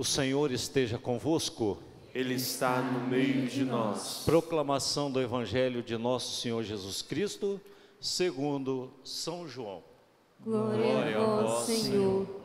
O Senhor esteja convosco. Ele está no meio de nós. Proclamação do Evangelho de nosso Senhor Jesus Cristo, segundo São João. Glória a vós, Senhor.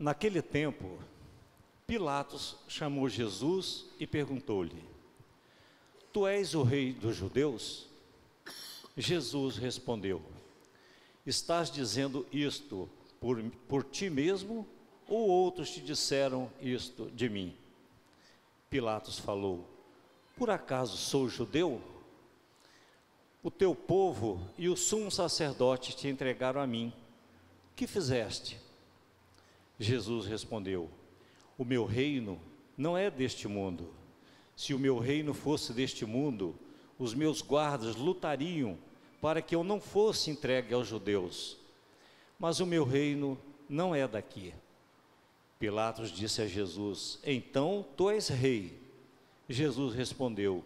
Naquele tempo, Pilatos chamou Jesus e perguntou-lhe: Tu és o rei dos judeus? Jesus respondeu: Estás dizendo isto por ti mesmo, ou outros te disseram isto de mim? Pilatos falou: Por acaso sou judeu? O teu povo e o sumo sacerdote te entregaram a mim. Que fizeste? Jesus respondeu: O meu reino não é deste mundo. Se o meu reino fosse deste mundo, os meus guardas lutariam para que eu não fosse entregue aos judeus. Mas o meu reino não é daqui. Pilatos disse a Jesus: Então tu és rei. Jesus respondeu: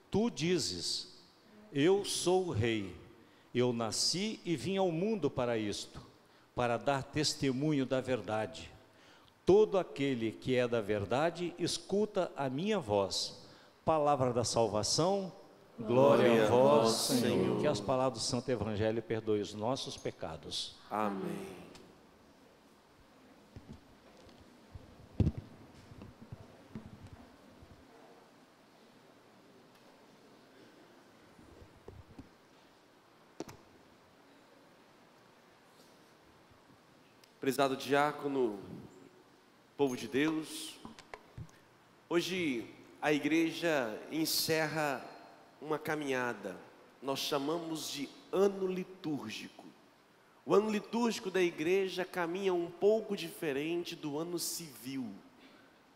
Tu dizes, eu sou o rei. Eu nasci e vim ao mundo para isto, para dar testemunho da verdade. Todo aquele que é da verdade, escuta a minha voz. Palavra da salvação, glória a vós, Senhor. Que as palavras do Santo Evangelho perdoem os nossos pecados. Amém. Prezado diácono, povo de Deus, hoje a igreja encerra uma caminhada, nós chamamos de ano litúrgico. O ano litúrgico da igreja caminha um pouco diferente do ano civil,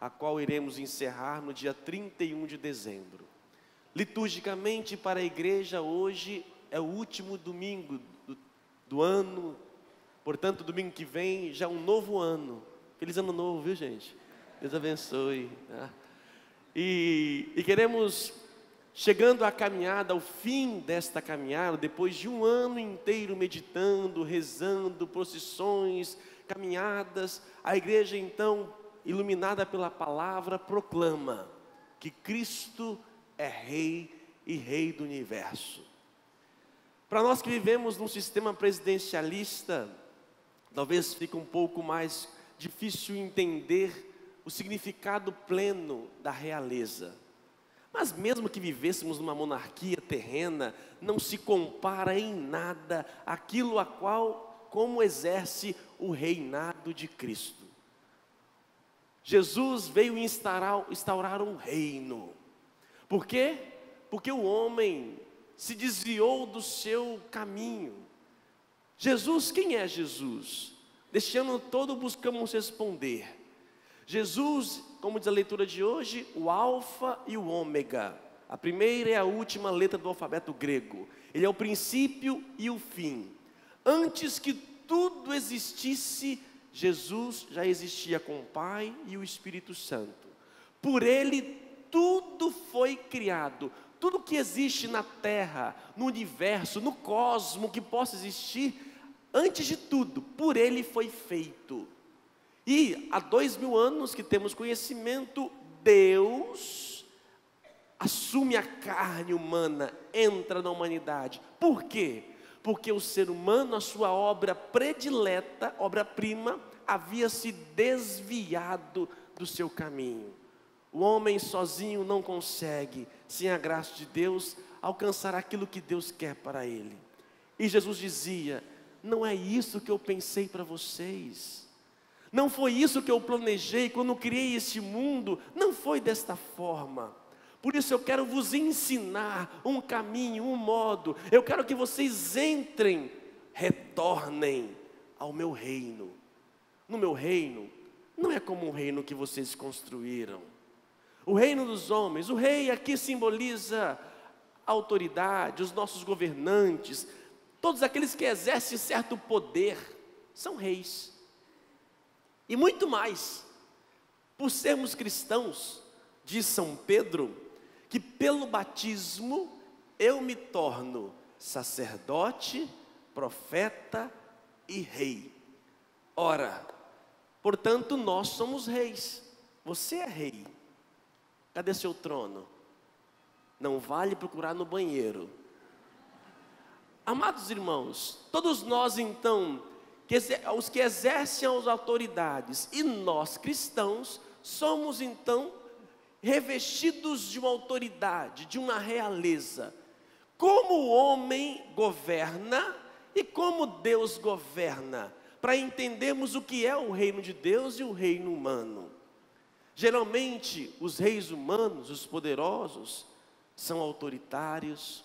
a qual iremos encerrar no dia 31 de dezembro. Liturgicamente, para a igreja, hoje é o último domingo do ano. Portanto, domingo que vem já é um novo ano. Feliz ano novo, viu, gente? Deus abençoe. E queremos, chegando à caminhada, ao fim desta caminhada, depois de um ano inteiro meditando, rezando, procissões, caminhadas, a igreja então, iluminada pela palavra, proclama que Cristo é Rei e Rei do universo. Para nós que vivemos num sistema presidencialista, talvez fique um pouco mais difícil entender o significado pleno da realeza. Mas mesmo que vivêssemos numa monarquia terrena, não se compara em nada aquilo a qual, como exerce o reinado de Cristo. Jesus veio instaurar um reino. Por quê? Porque o homem se desviou do seu caminho. Jesus, quem é Jesus? Deste ano todo buscamos responder. Jesus, como diz a leitura de hoje, o alfa e o ômega. A primeira e a última letra do alfabeto grego. Ele é o princípio e o fim. Antes que tudo existisse, Jesus já existia com o Pai e o Espírito Santo. Por ele tudo foi criado. Tudo que existe na terra, no universo, no cosmo que possa existir, antes de tudo, por ele foi feito. E há 2000 anos que temos conhecimento, Deus assume a carne humana, entra na humanidade. Por quê? Porque o ser humano, a sua obra predileta, obra-prima, havia se desviado do seu caminho. O homem sozinho não consegue, sem a graça de Deus, alcançar aquilo que Deus quer para ele. E Jesus dizia: não é isso que eu pensei para vocês. Não foi isso que eu planejei quando criei este mundo. Não foi desta forma. Por isso eu quero vos ensinar um caminho, um modo. Eu quero que vocês entrem, retornem, ao meu reino. No meu reino, não é como o reino que vocês construíram. O reino dos homens, o rei aqui simboliza a autoridade, os nossos governantes, todos aqueles que exercem certo poder, são reis. E muito mais, por sermos cristãos, diz São Pedro, que pelo batismo eu me torno sacerdote, profeta e rei. Ora, portanto nós somos reis, você é rei. Cadê seu trono? Não vale procurar no banheiro. Amados irmãos, todos nós então, os que exercem as autoridades e nós cristãos, somos então revestidos de uma autoridade, de uma realeza. Como o homem governa e como Deus governa, para entendermos o que é o reino de Deus e o reino humano. Geralmente, os reis humanos, os poderosos, são autoritários,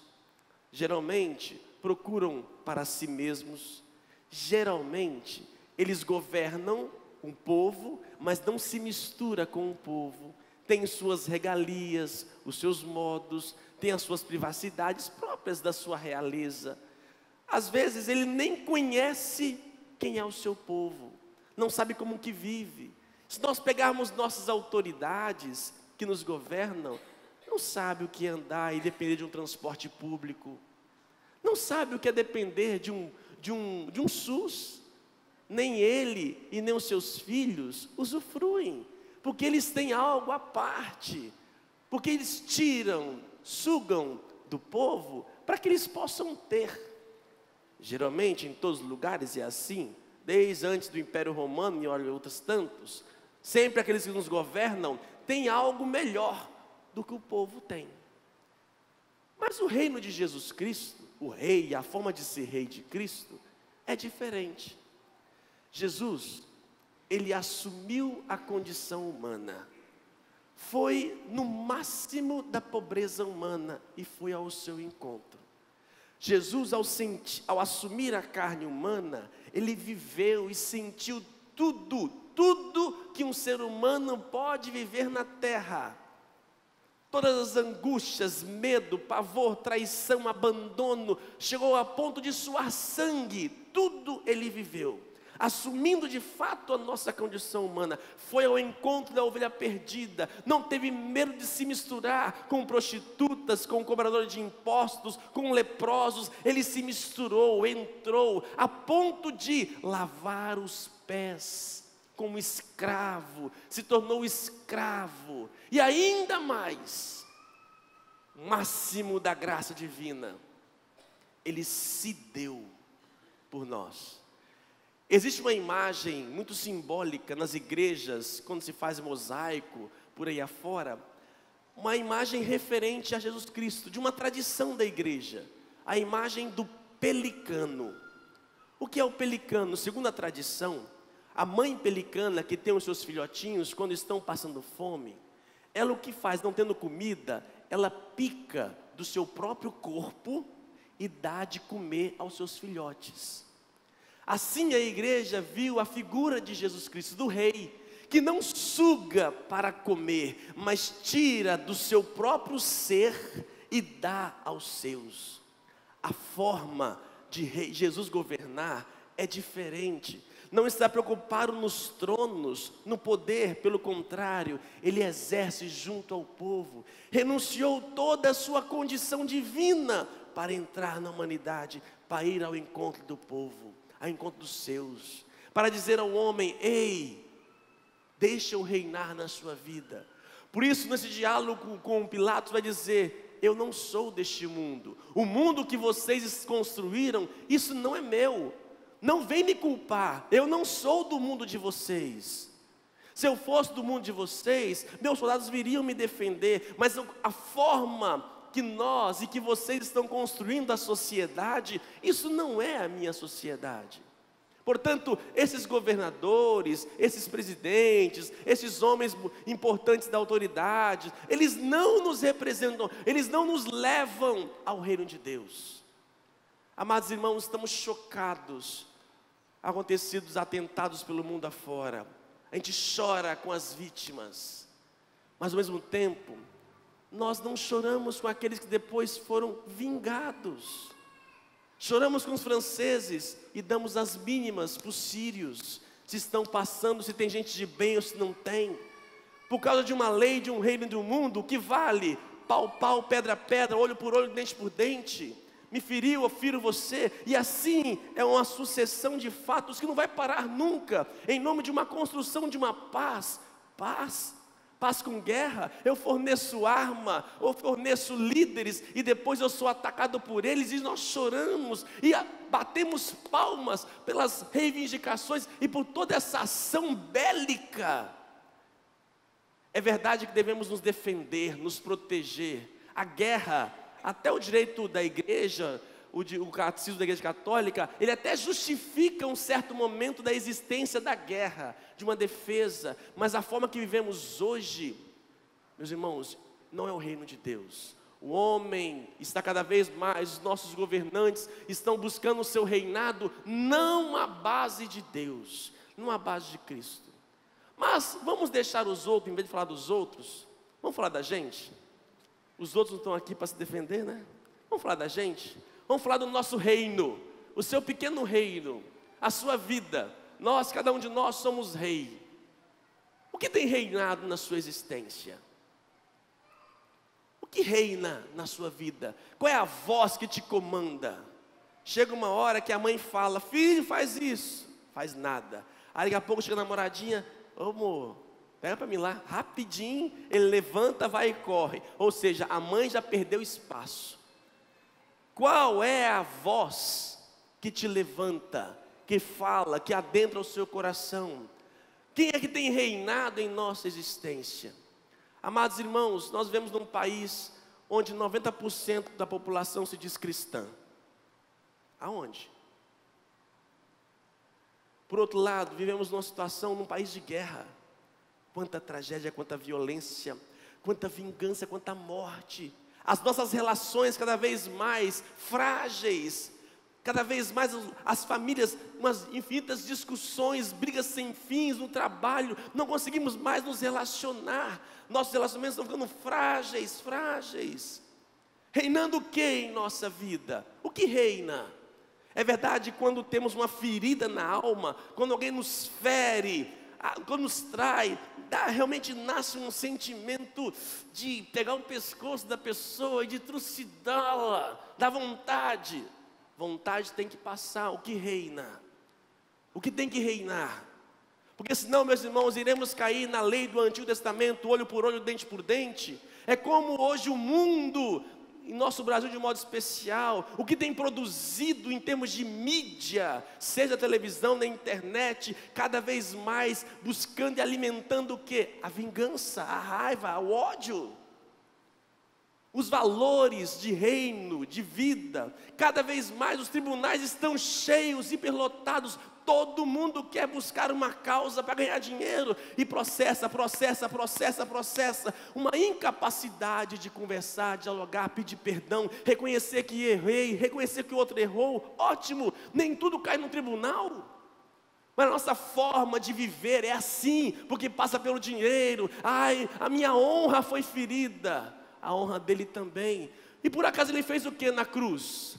geralmente procuram para si mesmos, geralmente eles governam um povo, mas não se mistura com o povo, tem suas regalias, os seus modos, tem as suas privacidades próprias da sua realeza. Às vezes ele nem conhece quem é o seu povo, não sabe como que vive. Se nós pegarmos nossas autoridades que nos governam, não sabe o que é andar e depender de um transporte público, não sabe o que é depender de um SUS, nem ele e nem os seus filhos usufruem, porque eles têm algo à parte, porque eles tiram, sugam do povo para que eles possam ter. Geralmente em todos os lugares é assim, desde antes do Império Romano e olha outros tantos, sempre aqueles que nos governam têm algo melhor do que o povo tem. Mas o reino de Jesus Cristo, o rei, a forma de ser rei de Cristo, é diferente. Jesus, ele assumiu a condição humana, foi no máximo da pobreza humana e foi ao seu encontro. Jesus, ao assumir a carne humana, ele viveu e sentiu tudo que um ser humano pode viver na terra. Todas as angústias, medo, pavor, traição, abandono, chegou a ponto de suar sangue, tudo ele viveu. Assumindo de fato a nossa condição humana, foi ao encontro da ovelha perdida, não teve medo de se misturar com prostitutas, com cobradores de impostos, com leprosos, ele se misturou, entrou, a ponto de lavar os pés como escravo, se tornou escravo, e ainda mais, máximo da graça divina, ele se deu por nós. Existe uma imagem muito simbólica nas igrejas, quando se faz mosaico, por aí afora, uma imagem referente a Jesus Cristo, de uma tradição da igreja, a imagem do pelicano. O que é o pelicano? Segundo a tradição, a mãe pelicana que tem os seus filhotinhos, quando estão passando fome, ela o que faz, não tendo comida, ela pica do seu próprio corpo e dá de comer aos seus filhotes. Assim a igreja viu a figura de Jesus Cristo, do rei, que não suga para comer, mas tira do seu próprio ser e dá aos seus. A forma de Jesus governar é diferente. Não está preocupado nos tronos, no poder, pelo contrário, ele exerce junto ao povo, renunciou toda a sua condição divina para entrar na humanidade, para ir ao encontro do povo, ao encontro dos seus, para dizer ao homem: ei, deixa eu reinar na sua vida. Por isso, nesse diálogo com Pilatos, vai dizer: eu não sou deste mundo, o mundo que vocês construíram, isso não é meu, não vem me culpar, eu não sou do mundo de vocês. Se eu fosse do mundo de vocês, meus soldados viriam me defender, mas a forma que nós e que vocês estão construindo a sociedade, isso não é a minha sociedade. Portanto, esses governadores, esses presidentes, esses homens importantes da autoridade, eles não nos representam, eles não nos levam ao reino de Deus. Amados irmãos, estamos chocados acontecidos atentados pelo mundo afora. A gente chora com as vítimas, mas ao mesmo tempo, nós não choramos com aqueles que depois foram vingados. Choramos com os franceses e damos as mínimas para os sírios, se estão passando, se tem gente de bem ou se não tem. Por causa de uma lei, de um reino e de um mundo, o que vale? Pau, pau, pedra, pedra, olho por olho, dente por dente. Me feriu, eu firo você. E assim é uma sucessão de fatos que não vai parar nunca, em nome de uma construção de uma paz. Paz com guerra. Eu forneço arma, eu forneço líderes, e depois eu sou atacado por eles, e nós choramos, e batemos palmas pelas reivindicações, e por toda essa ação bélica. É verdade que devemos nos defender, nos proteger. A guerra, até o direito da igreja, o catecismo da igreja católica, ele até justifica um certo momento da existência da guerra, de uma defesa, mas a forma que vivemos hoje, meus irmãos, não é o reino de Deus. O homem está cada vez mais, os nossos governantes estão buscando o seu reinado, não à base de Deus, não à base de Cristo. Mas vamos deixar os outros, em vez de falar dos outros, vamos falar da gente? Os outros não estão aqui para se defender, né? Vamos falar da gente? Vamos falar do nosso reino, o seu pequeno reino, a sua vida. Nós, cada um de nós somos rei. O que tem reinado na sua existência? O que reina na sua vida? Qual é a voz que te comanda? Chega uma hora que a mãe fala: filho, faz isso. Faz nada. Aí daqui a pouco chega a namoradinha: ô amor, pega para mim lá, rapidinho. Ele levanta, vai e corre. Ou seja, a mãe já perdeu espaço. Qual é a voz que te levanta, que fala, que adentra o seu coração? Quem é que tem reinado em nossa existência? Amados irmãos, nós vivemos num país onde 90% da população se diz cristã. Aonde? Por outro lado, vivemos numa situação, num país de guerra. Quanta tragédia, quanta violência, quanta vingança, quanta morte. As nossas relações cada vez mais frágeis, cada vez mais as famílias, umas infinitas discussões, brigas sem fins no trabalho, não conseguimos mais nos relacionar, nossos relacionamentos estão ficando frágeis. Reinando o que em nossa vida? O que reina? É verdade, quando temos uma ferida na alma, quando alguém nos fere, quando nos trai, realmente nasce um sentimento de pegar o pescoço da pessoa e de trucidá-la, dá vontade. Vontade tem que passar. O que reina? O que tem que reinar? Porque senão, meus irmãos, iremos cair na lei do Antigo Testamento, olho por olho, dente por dente. É como hoje o mundo, em nosso Brasil de modo especial, o que tem produzido em termos de mídia, seja a televisão, na internet, cada vez mais buscando e alimentando o quê? A vingança, a raiva, o ódio. Os valores de reino, de vida, cada vez mais os tribunais estão cheios, hiperlotados. Todo mundo quer buscar uma causa para ganhar dinheiro e processa. Uma incapacidade de conversar, dialogar, pedir perdão, reconhecer que errei, reconhecer que o outro errou. Ótimo, nem tudo cai no tribunal. Mas a nossa forma de viver é assim, porque passa pelo dinheiro. Ai, a minha honra foi ferida, a honra dele também. E por acaso ele fez o que na cruz?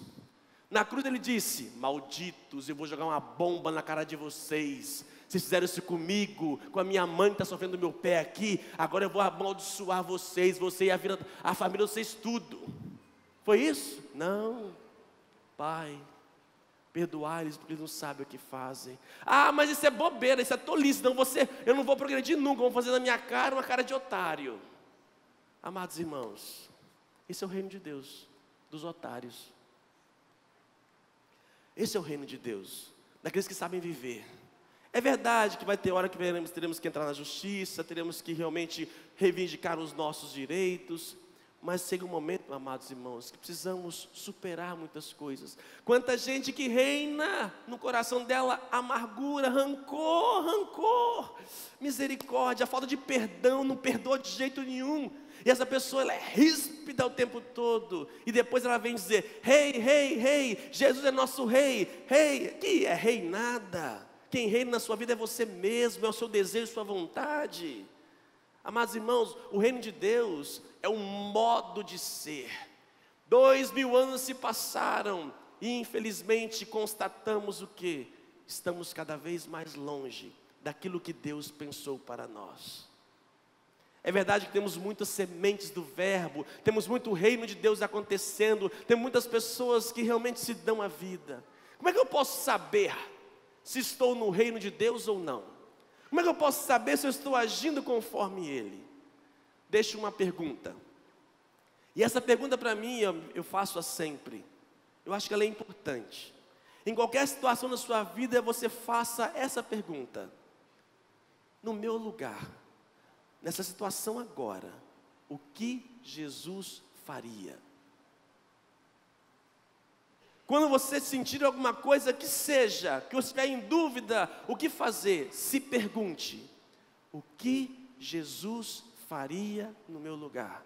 Na cruz ele disse: malditos, eu vou jogar uma bomba na cara de vocês. Vocês fizeram isso comigo, com a minha mãe que está sofrendo do meu pé aqui. Agora eu vou amaldiçoar vocês, você e a família de vocês, tudo. Foi isso? Não. Pai, perdoai-lhes porque eles não sabem o que fazem. Ah, mas isso é bobeira, isso é tolice. Não, eu não vou progredir nunca, vou fazer na minha cara uma cara de otário. Amados irmãos, esse é o reino de Deus, dos otários. Esse é o reino de Deus, daqueles que sabem viver. É verdade que vai ter hora que teremos que entrar na justiça, teremos que realmente reivindicar os nossos direitos, mas chega um momento, amados irmãos, que precisamos superar muitas coisas. Quanta gente que reina no coração dela amargura, rancor, misericórdia, falta de perdão, não perdoa de jeito nenhum. E essa pessoa, ela é ríspida o tempo todo. E depois ela vem dizer: rei, rei, rei, Jesus é nosso rei. Rei, que é rei nada. Quem reina na sua vida é você mesmo, é o seu desejo, sua vontade. Amados irmãos, o reino de Deus é um modo de ser. 2000 anos se passaram e infelizmente constatamos o quê? Estamos cada vez mais longe daquilo que Deus pensou para nós. É verdade que temos muitas sementes do verbo, temos muito reino de Deus acontecendo, tem muitas pessoas que realmente se dão a vida. Como é que eu posso saber se estou no reino de Deus ou não? Como é que eu posso saber se eu estou agindo conforme Ele? Deixo uma pergunta. E essa pergunta para mim eu faço sempre. Eu acho que ela é importante. Em qualquer situação da sua vida você faça essa pergunta: no meu lugar, nessa situação agora, o que Jesus faria? Quando você sentir alguma coisa que seja, que você estiver em dúvida o que fazer, se pergunte: o que Jesus faria no meu lugar?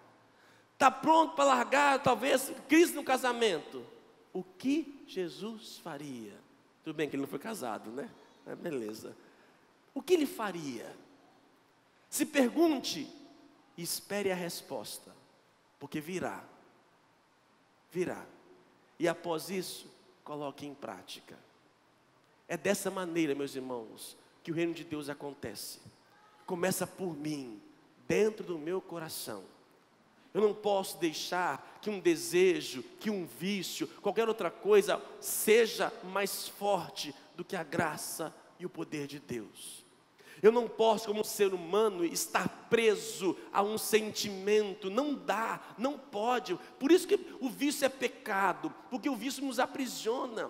Está pronto para largar talvez crise no casamento? O que Jesus faria? Tudo bem que ele não foi casado, né? Beleza. O que ele faria? Se pergunte e espere a resposta, porque virá. Virá. E após isso, coloque em prática. É dessa maneira, meus irmãos, que o reino de Deus acontece. Começa por mim, dentro do meu coração. Eu não posso deixar que um desejo, que um vício, qualquer outra coisa seja mais forte do que a graça e o poder de Deus. Eu não posso, como ser humano, estar preso a um sentimento. Não dá, não pode. Por isso que o vício é pecado, porque o vício nos aprisiona.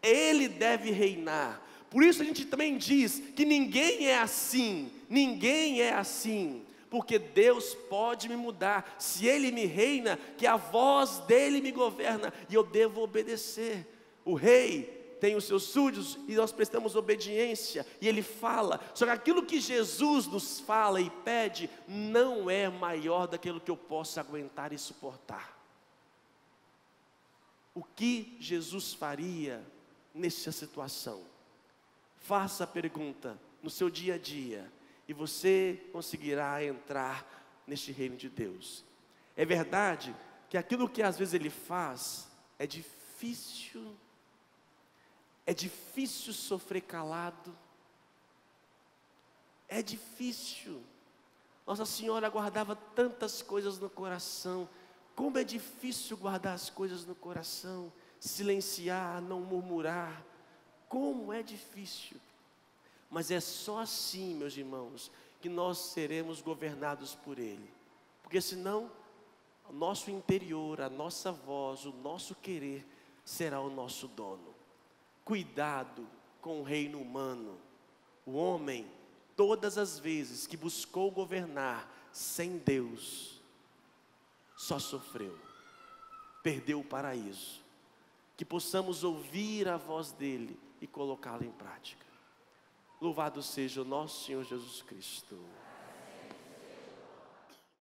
Ele deve reinar. Por isso a gente também diz que ninguém é assim. Ninguém é assim. Porque Deus pode me mudar. Se Ele me reina, que a voz dEle me governa, e eu devo obedecer. O rei tem os seus súditos e nós prestamos obediência, e Ele fala. Só que aquilo que Jesus nos fala e pede não é maior daquilo que eu posso aguentar e suportar. O que Jesus faria nessa situação? Faça a pergunta no seu dia a dia e você conseguirá entrar neste reino de Deus. É verdade que aquilo que às vezes Ele faz é difícil. É difícil sofrer calado. É difícil. Nossa Senhora guardava tantas coisas no coração. Como é difícil guardar as coisas no coração. Silenciar, não murmurar. Como é difícil. Mas é só assim, meus irmãos, que nós seremos governados por Ele. Porque senão, o nosso interior, a nossa voz, o nosso querer será o nosso dono. Cuidado com o reino humano. O homem, todas as vezes que buscou governar sem Deus, só sofreu, perdeu o paraíso. Que possamos ouvir a voz dEle e colocá-la em prática. Louvado seja o nosso Senhor Jesus Cristo.